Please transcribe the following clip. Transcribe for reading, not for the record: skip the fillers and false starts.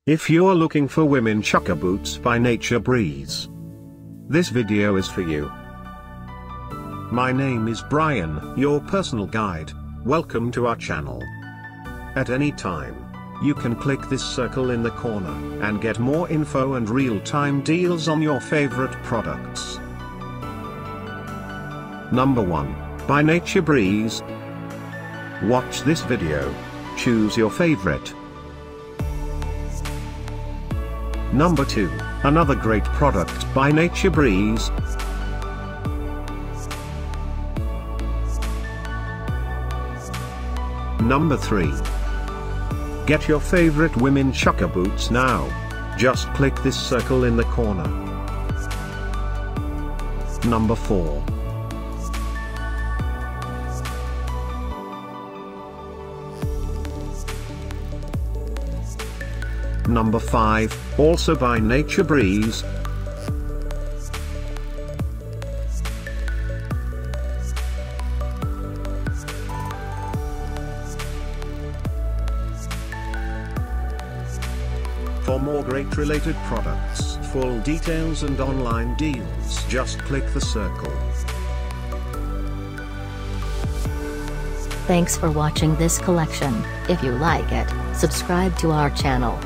If you're looking for women Chukka boots by Nature Breeze, this video is for you. My name is Brian, your personal guide. Welcome to our channel. At any time, you can click this circle in the corner and get more info and real-time deals on your favorite products. Number 1, by Nature Breeze. Watch this video. Choose your favorite. Number 2, another great product by Nature Breeze. Number 3. Get your favorite women Chukka boots now. Just click this circle in the corner. Number 4. Number 5, also by Nature Breeze. For more great related products, full details and online deals, just click the circle. Thanks for watching this collection. If you like it, subscribe to our channel.